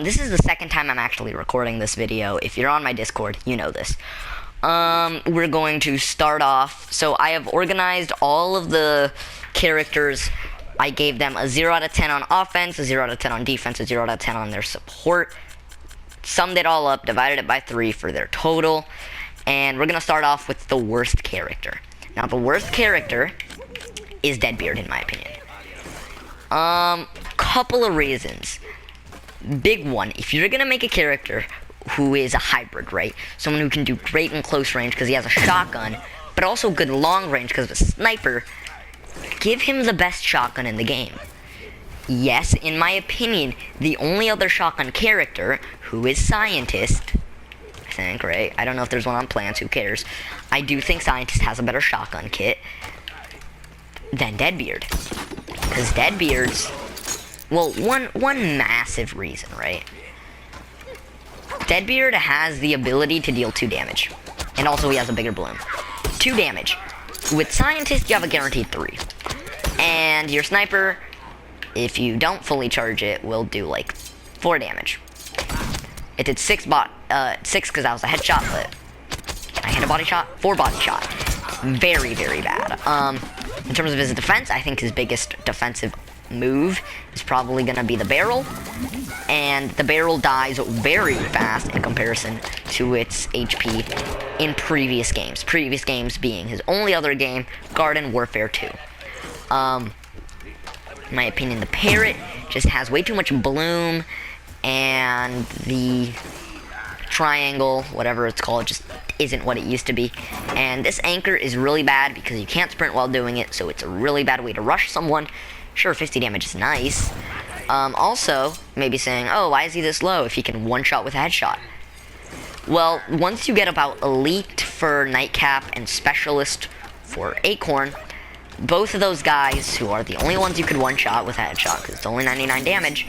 This is the second time I'm actually recording this video. If you're on my Discord, you know this. We're going to start off. So I have organized all of the characters. I gave them a 0 out of 10 on offense, a 0 out of 10 on defense, a 0 out of 10 on their support. Summed it all up, divided it by 3 for their total. And we're going to start off with the worst character. Now, the worst character is Deadbeard, in my opinion. Couple of reasons. Big one, if you're gonna make a character who is a hybrid, right? Someone who can do great in close range because he has a shotgun, but also good long range because of a sniper, give him the best shotgun in the game. Yes, in my opinion, the only other shotgun character who is Scientist, I think, right? I don't know if there's one on Plants, who cares? I do think Scientist has a better shotgun kit than Deadbeard. Because Deadbeard's, well, one massive reason, right? Deadbeard has the ability to deal 2 damage. And also he has a bigger bloom. 2 damage. With Scientist, you have a guaranteed 3. And your sniper, if you don't fully charge it, will do like 4 damage. It did 6 because that was a headshot, but can I hit a body shot? 4 body shot. Very, very bad. In terms of his defense, I think his biggest defensive move is probably going to be the barrel, and the barrel dies very fast in comparison to its HP in previous games being his only other game, Garden Warfare 2. In my opinion, the Parrot just has way too much bloom, and the triangle, whatever it's called, just isn't what it used to be. And this anchor is really bad because you can't sprint while doing it, so it's a really bad way to rush someone. Sure, 50 damage is nice. Also, maybe saying, oh, why is he this low if he can one-shot with a headshot? Well, once you get about Elite for Nightcap and Specialist for Acorn, both of those guys, who are the only ones you could one-shot with a headshot, because it's only 99 damage,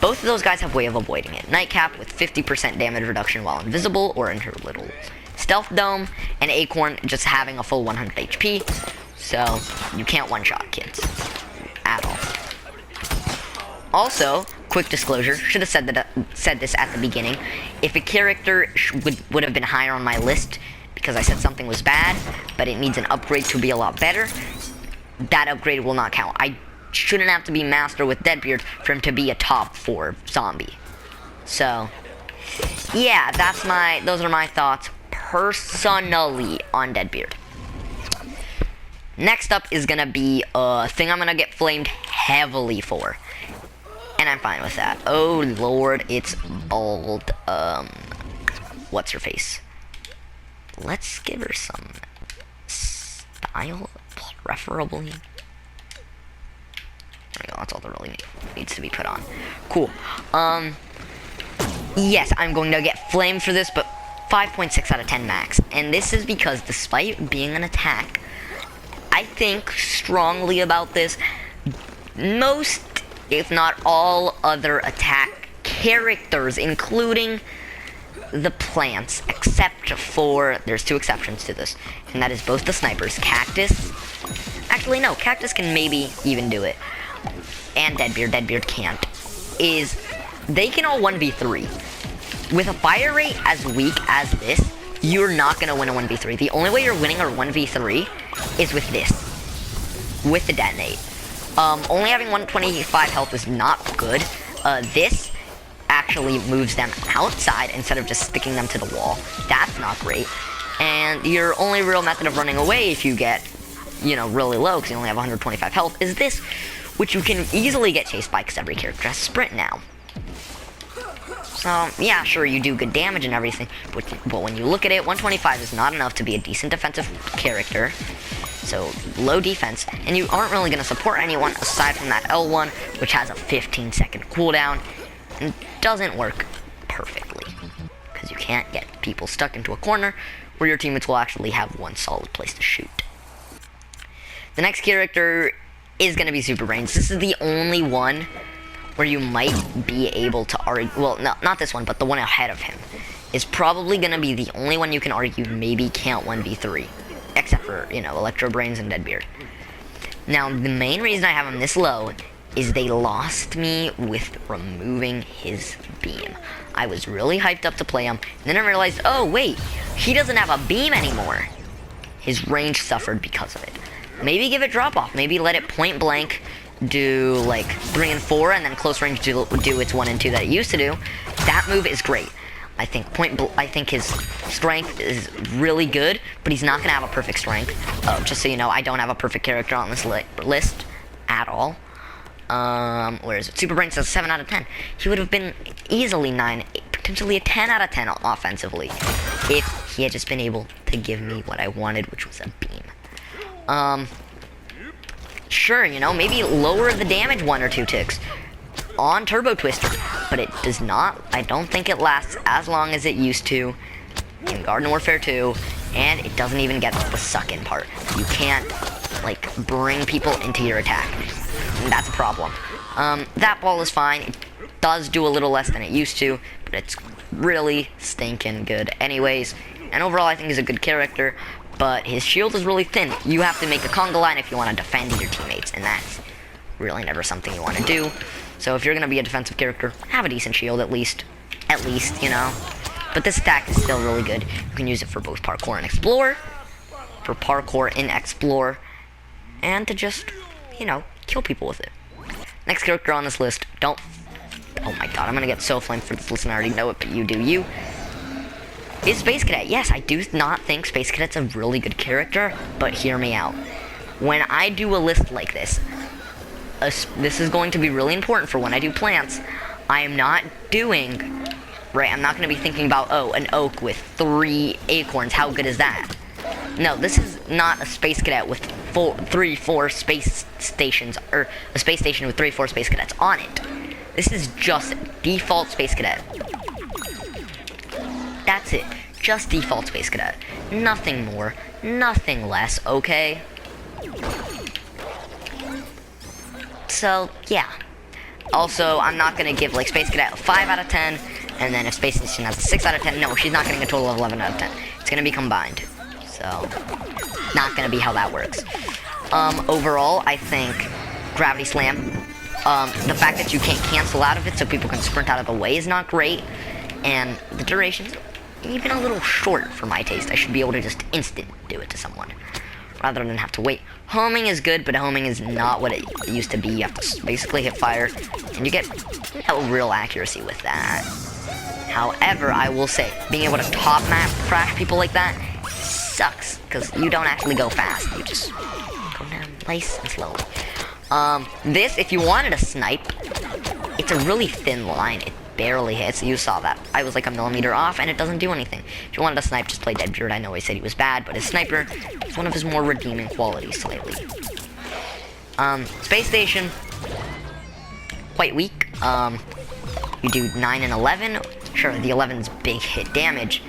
both of those guys have a way of avoiding it. Nightcap with 50% damage reduction while invisible or in her little stealth dome, and Acorn just having a full 100 HP, so you can't one-shot kids at all. Also, quick disclosure, should have said this at the beginning. If a character would have been higher on my list because I said something was bad, but it needs an upgrade to be a lot better, that upgrade will not count. I shouldn't have to be master with Deadbeard for him to be a top 4 zombie. So, yeah, those are my thoughts personally on Deadbeard. Next up is gonna be a thing I'm gonna get flamed heavily for. And I'm fine with that. Oh lord, it's Bald. What's her face? Let's give her some style, preferably. There we go, that's all that really needs to be put on. Cool. Yes, I'm going to get flamed for this, but 5.6 out of 10 max. And this is because despite being an attack, I think strongly about this. Most, if not all, other attack characters, including the plants, except for, there's 2 exceptions to this, and that is both the snipers, Cactus, actually no, Cactus can maybe even do it, and Deadbeard can't, is they can all 1v3. With a fire rate as weak as this, you're not going to win a 1v3. The only way you're winning a 1v3 is with this. With the detonate. Only having 125 health is not good. This actually moves them outside instead of just sticking them to the wall. That's not great. And your only real method of running away if you get, you know, really low, because you only have 125 health, is this, which you can easily get chased by because every character has sprint now. So, yeah, sure, you do good damage and everything, but when you look at it, 125 is not enough to be a decent defensive character, so low defense, and you aren't really going to support anyone aside from that L1, which has a 15-second cooldown, and doesn't work perfectly, because you can't get people stuck into a corner where your teammates will actually have one solid place to shoot. The next character is going to be Super Brains. This is the only one where you might be able to argue, well, no, not this one, but the one ahead of him, is probably going to be the only one you can argue maybe can't 1v3. except for, you know, Electro Brains and Deadbeard. Now, the main reason I have him this low is they lost me with removing his beam. I was really hyped up to play him, and then I realized, oh wait, he doesn't have a beam anymore. His range suffered because of it. Maybe give it drop off. Maybe let it point blank do like 3 and 4, and then close range do its 1 and 2 that it used to do. That move is great. I think his strength is really good, but he's not gonna have a perfect strength. Oh, just so you know, I don't have a perfect character on this list at all. Where is it? Super Brain says 7 out of 10. He would have been easily 9, potentially a 10 out of 10 offensively, if he had just been able to give me what I wanted, which was a beam. Sure, you know, maybe lower the damage 1 or 2 ticks on Turbo Twister, but it does not, I don't think it lasts as long as it used to in Garden Warfare 2, and it doesn't even get the suck-in part. You can't, like, bring people into your attack. That's a problem. That ball is fine. It does do a little less than it used to, but it's really stinking good anyways, and overall I think he's a good character, but his shield is really thin. You have to make a conga line if you want to defend your teammates, and that's really never something you want to do. So if you're going to be a defensive character, have a decent shield at least, you know. But this attack is still really good. You can use it for both parkour and explore, and to just, you know, kill people with it. Next character on this list, oh my god, I'm going to get so flamed for this list, and I already know it, but you do you. Is Space Cadet. Yes, I do not think Space Cadet's a really good character, but hear me out. When I do a list like this, this is going to be really important for when I do plants. I am not doing, right, I'm not going to be thinking about, oh, an oak with 3 acorns, how good is that? No, this is not a Space Cadet with 4 space stations, or a space station with 3, 4 Space Cadets on it. This is just default Space Cadet. That's it. Just default Space Cadet. Nothing more, nothing less, okay? So, yeah. Also, I'm not going to give, like, Space Cadet a 5 out of 10, and then if Space Station has a 6 out of 10, no, she's not getting a total of 11 out of 10. It's going to be combined. So, not going to be how that works. Overall, I think Gravity Slam, the fact that you can't cancel out of it so people can sprint out of the way is not great, and the duration's even a little short for my taste. I should be able to just instant do it to someone, rather than have to wait. Homing is good, but homing is not what it used to be. You have to basically hit fire, and you get no real accuracy with that. However, I will say, being able to top map crash people like that sucks, because you don't actually go fast. You just go down nice and slowly. This, if you wanted a snipe, it's a really thin line. It barely hits. You saw that. I was like a millimeter off, and it doesn't do anything. If you wanted a snipe, just play Deadbeard. I know he said he was bad, but his sniper is one of his more redeeming qualities slightly. Space Station, quite weak. You do 9 and 11. Sure, the 11's big hit damage,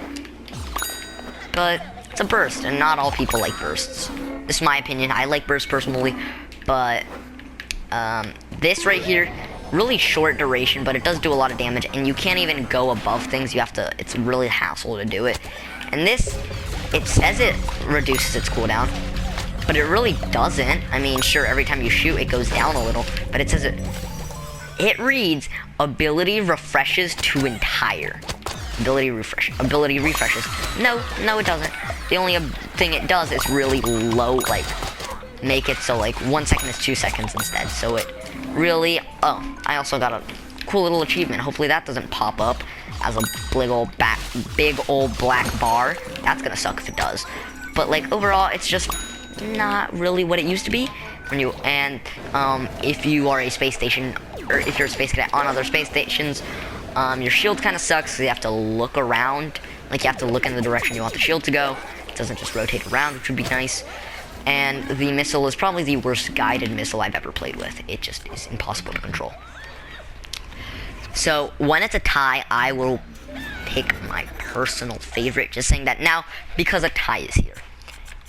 but it's a burst, and not all people like bursts. This is my opinion. I like bursts personally, but this right here, really short duration, but it does do a lot of damage, and you can't even go above things. You have to, it's really hassle to do it. And this, it says it reduces its cooldown, but it really doesn't. I mean, sure, every time you shoot, it goes down a little, but it says it reads, ability refreshes to entire. Ability refreshes. No, it doesn't. The only thing it does is really low, like, make it so, like, 1 second is 2 seconds instead, so it really, oh, I also got a cool little achievement. Hopefully that doesn't pop up as a big old black bar. That's gonna suck if it does. But like overall, it's just not really what it used to be. If you are a space station, or if you're a space cadet on other space stations, your shield kind of sucks. So you have to look around, like you have to look in the direction you want the shield to go. It doesn't just rotate around, which would be nice. And the missile is probably the worst guided missile I've ever played with. It just is impossible to control. So, when it's a tie, I will pick my personal favorite. Just saying that now, because a tie is here.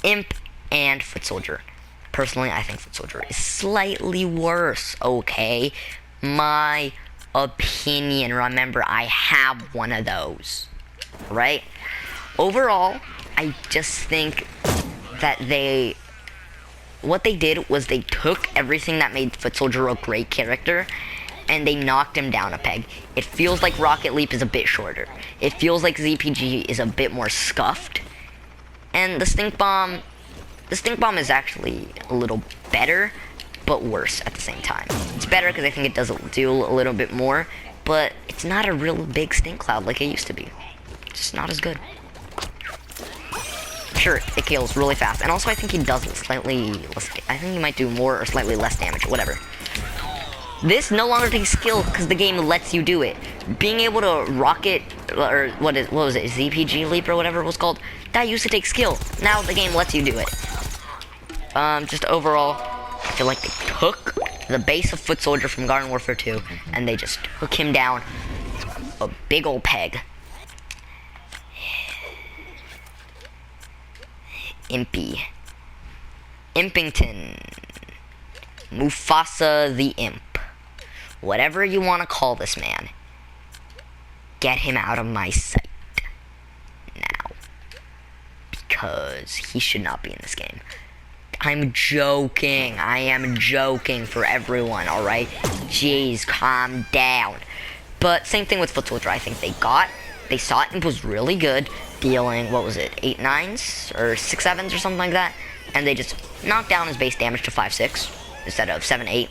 Imp and Foot Soldier. Personally, I think Foot Soldier is slightly worse, okay? My opinion. Remember, I have one of those. Right? Overall, I just think that what they did was they took everything that made Foot Soldier a great character and they knocked him down a peg. It feels like Rocket Leap is a bit shorter. It feels like ZPG is a bit more scuffed. And the Stink Bomb is actually a little better, but worse at the same time. It's better because I think it does do a little bit more, but it's not a real big stink cloud like it used to be. It's just not as good. Sure, it kills really fast, and also I think he does slightly less. I think he might do more or slightly less damage, whatever. This no longer takes skill because the game lets you do it. Being able to rocket, or what was it, ZPG Leap or whatever it was called, that used to take skill. Now the game lets you do it. Just overall, I feel like they took the base of Foot Soldier from Garden Warfare 2 and they just took him down a big old peg. Impington, Mufasa the Imp, whatever you want to call this man, get him out of my sight now, because he should not be in this game. I'm joking. I am joking for everyone, alright? Jeez, calm down. But same thing with Foot Soldier. I think they saw it and was really good, dealing, what was it, 8 9s or 6 7s or something like that, and they just knocked down his base damage to 5 6 instead of 7 8.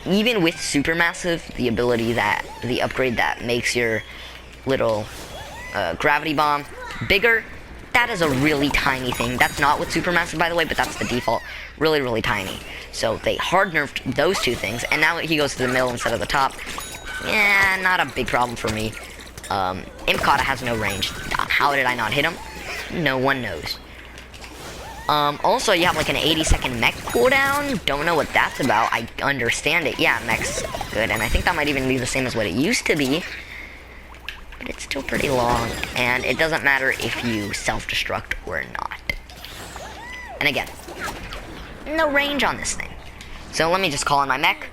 Even with Supermassive, the upgrade that makes your little gravity bomb bigger, that is a really tiny thing. That's not with Supermassive, by the way, but that's the default. Really, really tiny. So they hard nerfed those two things, and now he goes to the middle instead of the top. Yeah, not a big problem for me. Imkata has no range. How did I not hit him? No one knows. Also, you have like an 80-second mech cooldown. Don't know what that's about. I understand it. Yeah, mech's good, and I think that might even be the same as what it used to be. But it's still pretty long, and it doesn't matter if you self-destruct or not. And again, no range on this thing. So let me just call in my mech.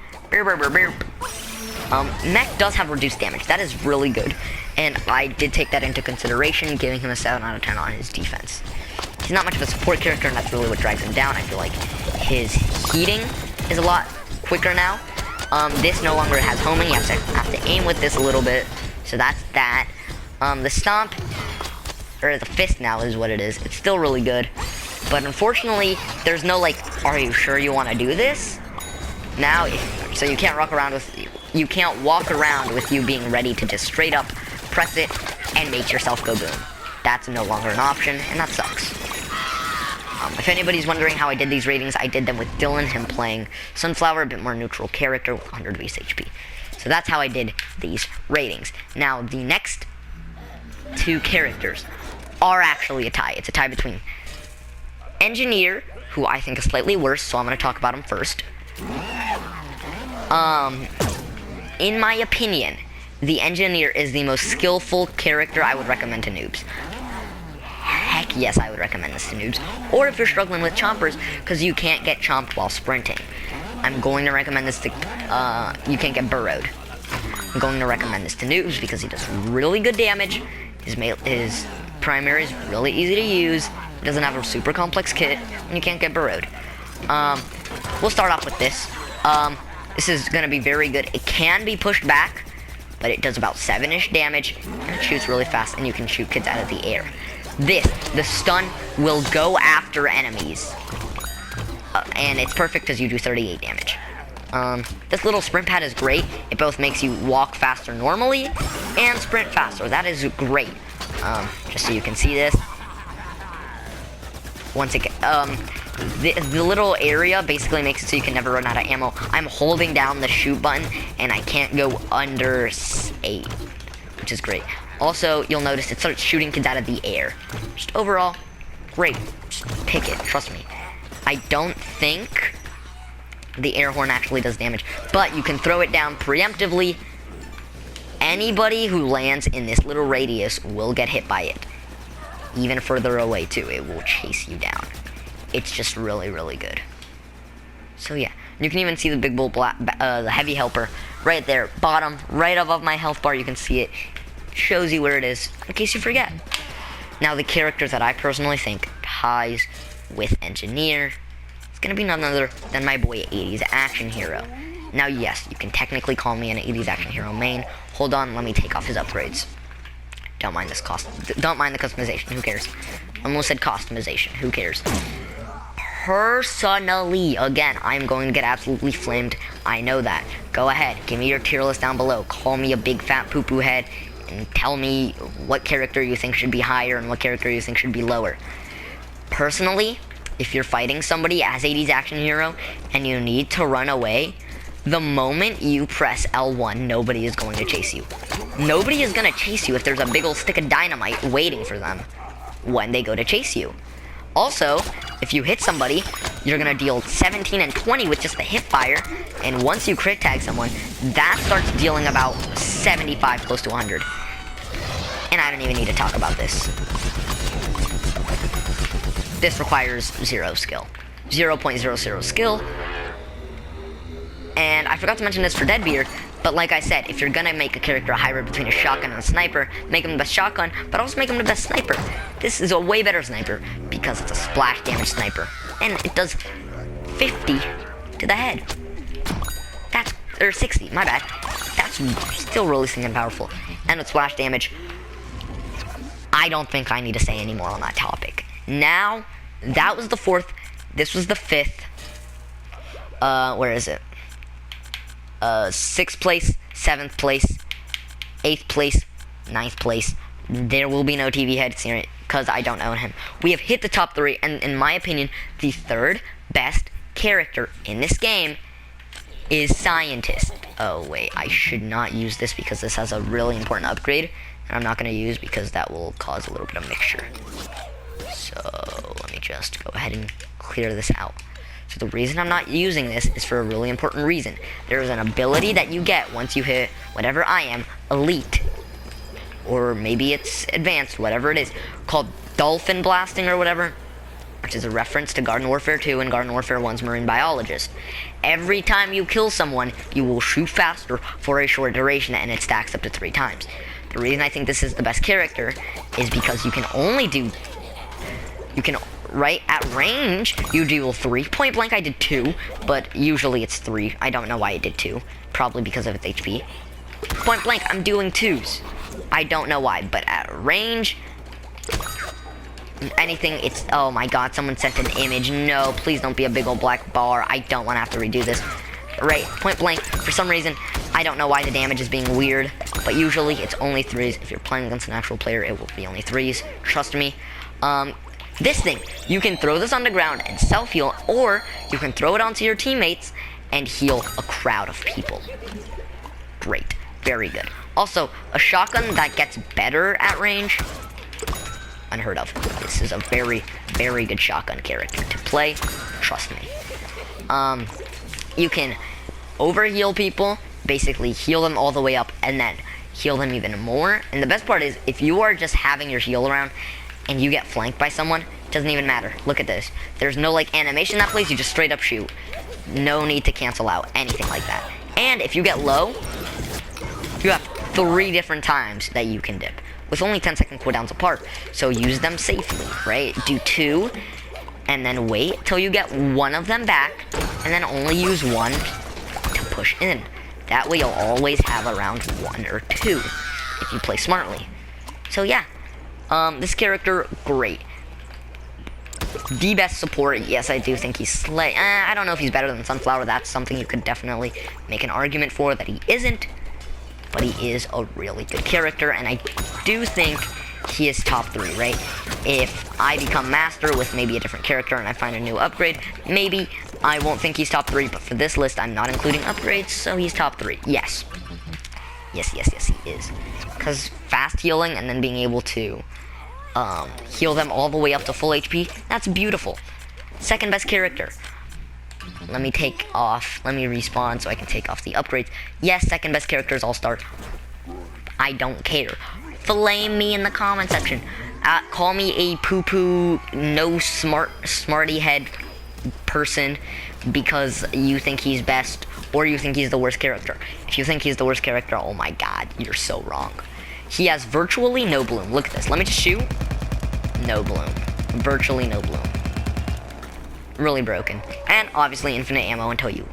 Mech does have reduced damage. That is really good. And I did take that into consideration, giving him a 7 out of 10 on his defense. He's not much of a support character, and that's really what drags him down. I feel like his heating is a lot quicker now. This no longer has homing. You have to aim with this a little bit. So that's that. The stomp, or the fist now is what it is. It's still really good. But unfortunately, there's no like, are you sure you want to do this? Now, so you can't walk around with you being ready to just straight up press it and make yourself go boom. That's no longer an option, and that sucks. If anybody's wondering how I did these ratings, I did them with Dylan, him playing Sunflower, a bit more neutral character with 100 base HP. So that's how I did these ratings. Now, the next two characters are actually a tie. It's a tie between Engineer, who I think is slightly worse, so I'm going to talk about him first. In my opinion, the Engineer is the most skillful character I would recommend to noobs. Heck yes, I would recommend this to noobs. Or if you're struggling with chompers, because you can't get chomped while sprinting. I'm going to recommend this to, you can't get burrowed. I'm going to recommend this to noobs because he does really good damage. His primary is really easy to use. He doesn't have a super complex kit, and you can't get burrowed. We'll start off with this. This is going to be very good. It can be pushed back, but it does about 7-ish damage, and it shoots really fast, and you can shoot kids out of the air. The stun will go after enemies. And it's perfect because you do 38 damage. This little sprint pad is great. It both makes you walk faster normally and sprint faster. That is great. Just so you can see this. Once again, the little area basically makes it so you can never run out of ammo. I'm holding down the shoot button and I can't go under 8, which is great. Also, you'll notice it starts shooting kids out of the air. Just overall, great. Just pick it, trust me. I don't think the air horn actually does damage, but you can throw it down preemptively. Anybody who lands in this little radius will get hit by it. Even further away too, it will chase you down. It's just really, really good. So yeah, you can even see the big bull the heavy helper right there, bottom, right above my health bar. You can see it. Shows you where it is in case you forget. Now, the character that I personally think ties with Engineer is going to be none other than my boy 80s Action Hero. Now, yes, you can technically call me an 80s Action Hero main. Hold on, let me take off his upgrades. Don't mind this don't mind the customization, who cares? Almost said customization, who cares? Personally, again, I'm going to get absolutely flamed. I know that. Go ahead, give me your tier list down below. Call me a big fat poo-poo head and tell me what character you think should be higher and what character you think should be lower. Personally, if you're fighting somebody as 80s Action Hero and you need to run away, the moment you press L1, nobody is going to chase you. Nobody is going to chase you if there's a big old stick of dynamite waiting for them when they go to chase you. Also, if you hit somebody, you're going to deal 17 and 20 with just the hip fire, and once you crit tag someone, that starts dealing about 75 close to 100. And I don't even need to talk about this. This requires 0 skill. 0.00 skill. And I forgot to mention this for Deadbeard, but like I said, if you're gonna make a character a hybrid between a shotgun and a sniper, make him the best shotgun, but also make him the best sniper. This is a way better sniper, because it's a splash damage sniper. And it does 50 to the head. Or 60, my bad. That's still really stinking powerful. And with splash damage, I don't think I need to say any more on that topic. Now, that was the 4th, this was the 5th. Where is it? 6th place, 7th place, 8th place, 9th place. There will be no TV head because I don't own him. We have hit the top 3, and in my opinion, the 3rd best character in this game is Scientist. Oh wait, I should not use this because this has a really important upgrade, and I'm not going to use because that will cause a little bit of mixture. So let me just go ahead and clear this out. So the reason I'm not using this is for a really important reason. There is an ability that you get once you hit whatever I am, Elite, or maybe it's Advanced, whatever it is, called Dolphin Blasting or whatever, which is a reference to Garden Warfare 2 and Garden Warfare 1's Marine Biologist. Every time you kill someone, you will shoot faster for a short duration, and it stacks up to 3 times. The reason I think this is the best character is because you can right at range, you deal 3. Point blank, I did 2, but usually it's 3. I don't know why it did 2. Probably because of its HP. Point blank, I'm doing 2s. I don't know why, but at range, anything, it's, oh my god, someone sent an image. No, please don't be a big old black bar. I don't want to have to redo this. Right, point blank, for some reason, I don't know why the damage is being weird, but usually it's only 3s. If you're playing against an actual player, it will be only 3s. Trust me. This thing, you can throw this on the ground and self-heal, or you can throw it onto your teammates and heal a crowd of people. Great. Very good. Also, a shotgun that gets better at range, unheard of. This is a very, very good shotgun character to play. Trust me. You can overheal people, basically heal them all the way up, and then heal them even more. And the best part is, if you are just having your heal around, and you get flanked by someone, it doesn't even matter. Look at this. There's no, like, animation that plays. You just straight up shoot. No need to cancel out anything like that. And if you get low, you have 3 different times that you can dip, with only 10-second cooldowns apart. So use them safely, right? Do 2, and then wait till you get 1 of them back, and then only use 1 to push in. That way you'll always have around 1 or 2, if you play smartly. So yeah. This character, great. The best support, yes, I do think he's slay. I don't know if he's better than Sunflower. That's something you could definitely make an argument for, that he isn't. But he is a really good character, and I do think he is top 3, right? If I become master with maybe a different character and I find a new upgrade, maybe I won't think he's top 3, but for this list, I'm not including upgrades, so he's top 3. Yes. Yes, he is. Because fast healing and then being able to heal them all the way up to full HP, that's beautiful. 2nd best character. Let me respawn so I can take off the upgrades. Yes, 2nd best character is All-Star. I don't care. Flame me in the comment section. Call me a poo-poo, no smarty head person because you think he's best, or you think he's the worst character. If you think he's the worst character, oh my god, you're so wrong. He has virtually no bloom. Look at this. Let me just shoot. no bloom. Virtually no bloom. Really broken. And obviously infinite ammo until you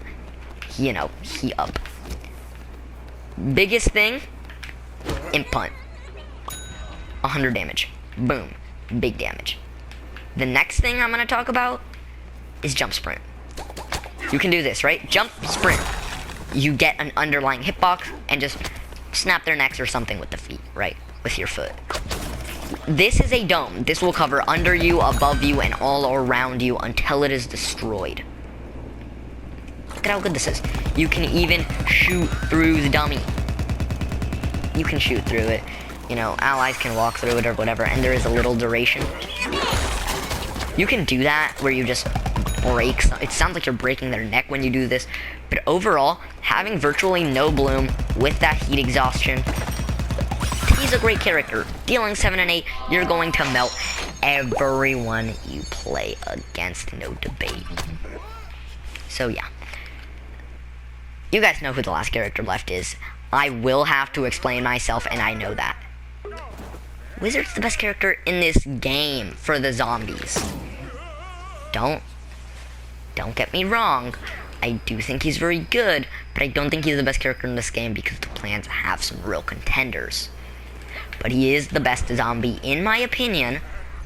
know, heat up. Biggest thing, imp punt. 100 damage. Boom. Big damage. The next thing I'm going to talk about is jump sprint. You can do this, right? Jump, sprint. You get an underlying hitbox and just snap their necks or something with the feet, right? With your foot. This is a dome. This will cover under you, above you, and all around you until it is destroyed. Look at how good this is. You can even shoot through the dummy. You can shoot through it. You know, allies can walk through it or whatever, and there is a little duration. You can do that where you just break. It sounds like you're breaking their neck when you do this, but overall, having virtually no bloom with that heat exhaustion, he's a great character. Dealing 7 and 8, you're going to melt everyone you play against, no debate. So yeah. You guys know who the last character left is. I will have to explain myself, and I know that. Wizard's the best character in this game for the zombies. Don't get me wrong. I do think he's very good, but I don't think he's the best character in this game because the plans have some real contenders. But he is the best zombie, in my opinion.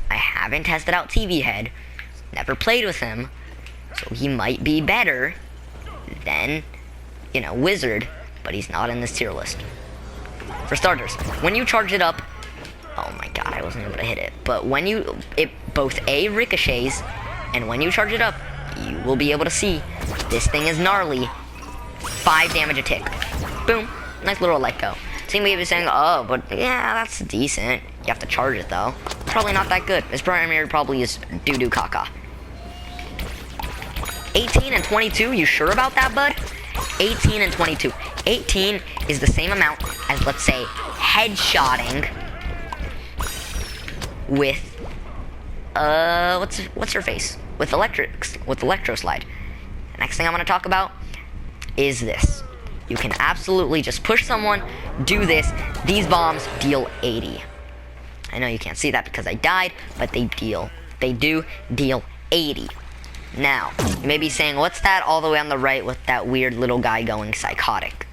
I haven't tested out TV Head, never played with him, so he might be better than, you know, Wizard, but he's not in this tier list. For starters, when you charge it up, oh my god, I wasn't able to hit it, but when it both A, ricochets, and when you charge it up, you will be able to see this thing is gnarly. 5 damage a tick. Boom. Nice little let go. Some may be saying, oh, but yeah, that's decent. You have to charge it though. Probably not that good. His primary probably is doo-doo caca. 18 and 22, you sure about that, bud? 18 and 22. 18 is the same amount as, let's say, headshotting with, what's her face? With electro slide. The next thing I'm going to talk about is this. You can absolutely just push someone, do this. These bombs deal 80. I know you can't see that because I died, but they do deal 80. Now, you may be saying, what's that all the way on the right with that weird little guy going psychotic?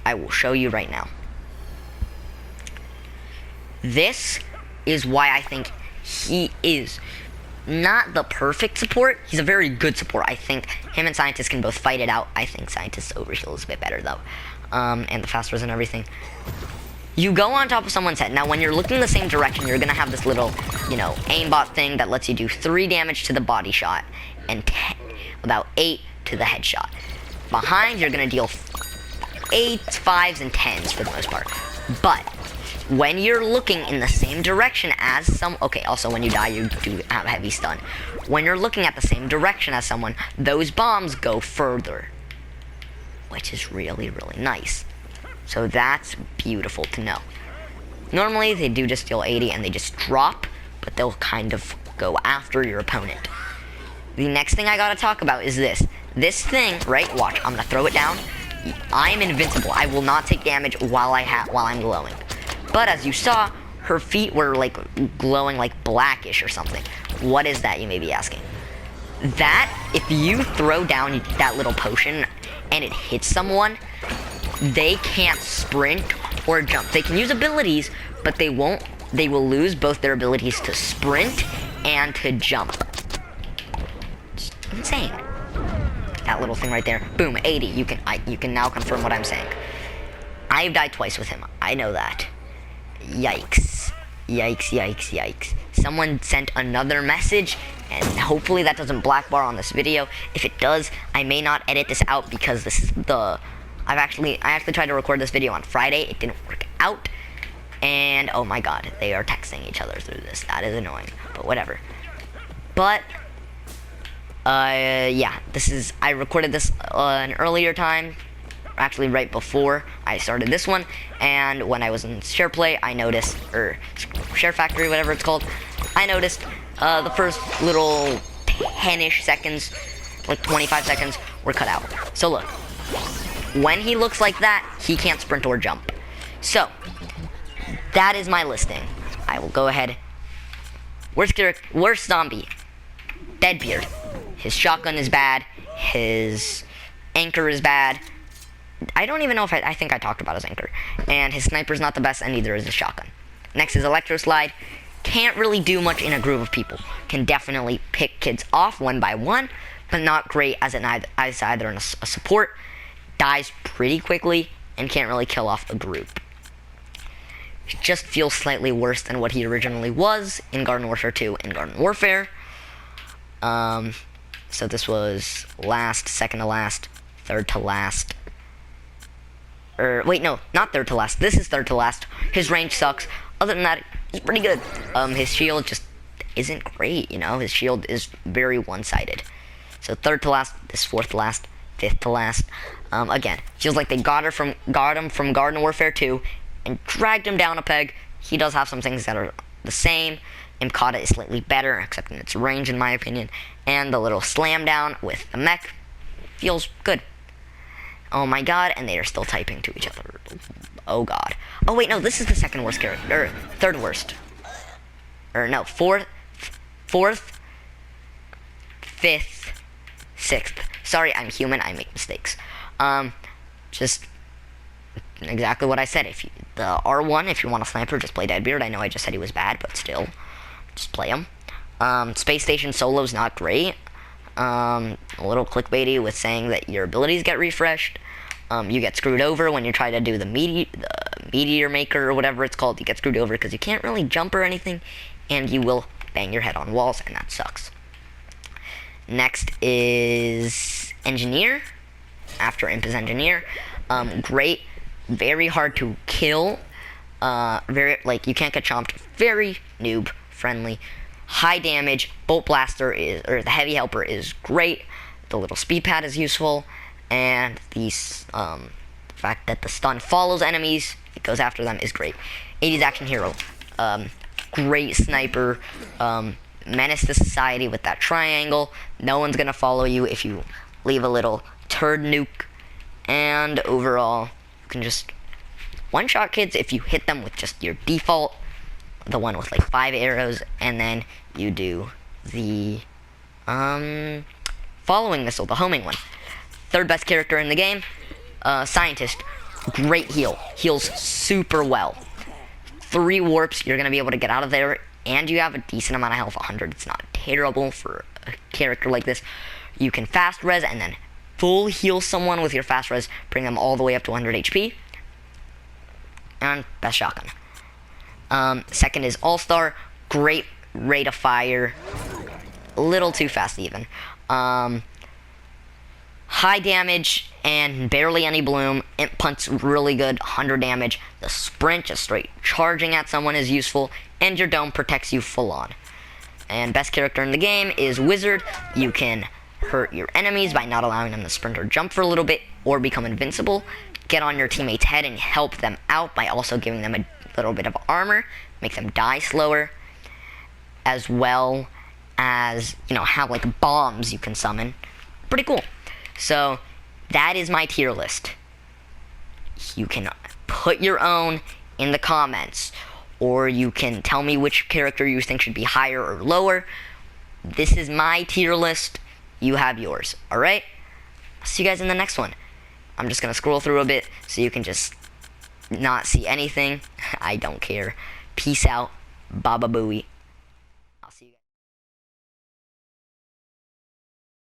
I will show you right now. This is why I think he is not the perfect support. He's a very good support. I think him and Scientist can both fight it out. I think Scientist's overheal is a bit better though. And the fast res and everything. You go on top of someone's head. Now when you're looking the same direction, you're gonna have this little, you know, aimbot thing that lets you do 3 damage to the body shot and about 8 to the headshot. Behind, you're gonna deal 8s, 5s, and 10s for the most part. But when you're looking in the same direction as also when you die, you do have heavy stun. When you're looking at the same direction as someone, those bombs go further, which is really, really nice. So that's beautiful to know. Normally, they do just deal 80 and they just drop, but they'll kind of go after your opponent. The next thing I gotta talk about is this. This thing, right? Watch, I'm gonna throw it down. I'm invincible. I will not take damage while I'm glowing. But as you saw, her feet were like glowing like blackish or something. What is that, you may be asking? That, if you throw down that little potion and it hits someone, they can't sprint or jump. They can use abilities, but they will lose both their abilities to sprint and to jump. It's insane. That little thing right there. Boom, 80. You can now confirm what I'm saying. I've died twice with him. I know that. Yikes. Yikes, yikes, yikes. Someone sent another message, and hopefully that doesn't black bar on this video. If it does, I may not edit this out because this is I actually tried to record this video on Friday. It didn't work out. And oh my god, they are texting each other through this. That is annoying, but whatever. But yeah, I recorded this an earlier time, actually right before I started this one, and when I was in Share Play, I noticed, or Share Factory, whatever it's called, I noticed the first little 10-ish seconds, like 25 seconds, were cut out. So look, when he looks like that, he can't sprint or jump. So, that is my listing. I will go ahead Worst zombie. Deadbeard. His shotgun is bad. His anchor is bad. I don't even know if I think I talked about his anchor. And his sniper's not the best, and neither is his shotgun. Next is Electro Slide. Can't really do much in a group of people. Can definitely pick kids off one by one, but not great as either a support. Dies pretty quickly and can't really kill off a group. Just feels slightly worse than what he originally was in Garden Warfare 2 and Garden Warfare. So this was last, second to last, third to last. Wait, no, not third to last. This is third to last. His range sucks. Other than that, he's pretty good. His shield just isn't great, you know? His shield is very one-sided. So third to last, this fourth to last, fifth to last. Again, feels like they got him from Garden Warfare 2 and dragged him down a peg. He does have some things that are the same. Imkata is slightly better, except in its range, in my opinion. And the little slam down with the mech feels good. Oh my god, and they are still typing to each other. Oh god. Oh wait, no, this is the second worst character. Or third worst. Or no, fourth, fifth, sixth. Sorry, I'm human, I make mistakes. Just exactly what I said. If you, the R1, if you want a sniper, just play Deadbeard. I know I just said he was bad, but still, just play him. Space Station Solo's not great. A little clickbaity with saying that your abilities get refreshed. You get screwed over when you try to do the meteor maker or whatever it's called. You get screwed over because you can't really jump or anything, and you will bang your head on walls, and that sucks. Next is Engineer. After Imp is Engineer. Great, very hard to kill. You can't get chomped. Very noob friendly. High damage. Bolt Blaster the Heavy Helper is great. The little speed pad is useful, and the fact that the stun follows enemies, it goes after them, is great. 80s Action Hero. Great sniper. Menace to society with that triangle. No one's gonna follow you if you leave a little turd nuke. And overall, you can just one-shot kids if you hit them with just your default, the one with like 5 arrows, and then you do the following missile, the homing one. Third best character in the game, Scientist. Great heal. Heals super well. 3 warps, you're gonna be able to get out of there, and you have a decent amount of health, 100. It's not terrible for a character like this. You can fast res and then full heal someone with your fast res, bring them all the way up to 100 HP. And best shotgun. Second is All-Star. Great rate of fire. A little too fast even. High damage and barely any bloom. Imp Punt's really good, 100 damage. The sprint, just straight charging at someone, is useful. And your dome protects you full on. And best character in the game is Wizard. You can hurt your enemies by not allowing them to sprint or jump for a little bit, or become invincible. Get on your teammate's head and help them out by also giving them a little bit of armor, make them die slower, as well as, you know, have like bombs you can summon. Pretty cool. So that is my tier list. You can put your own in the comments, or you can tell me which character you think should be higher or lower. This is my tier list. You have yours. Alright? I'll see you guys in the next one. I'm just gonna scroll through a bit so you can just not see anything. I don't care. Peace out. Baba Booey.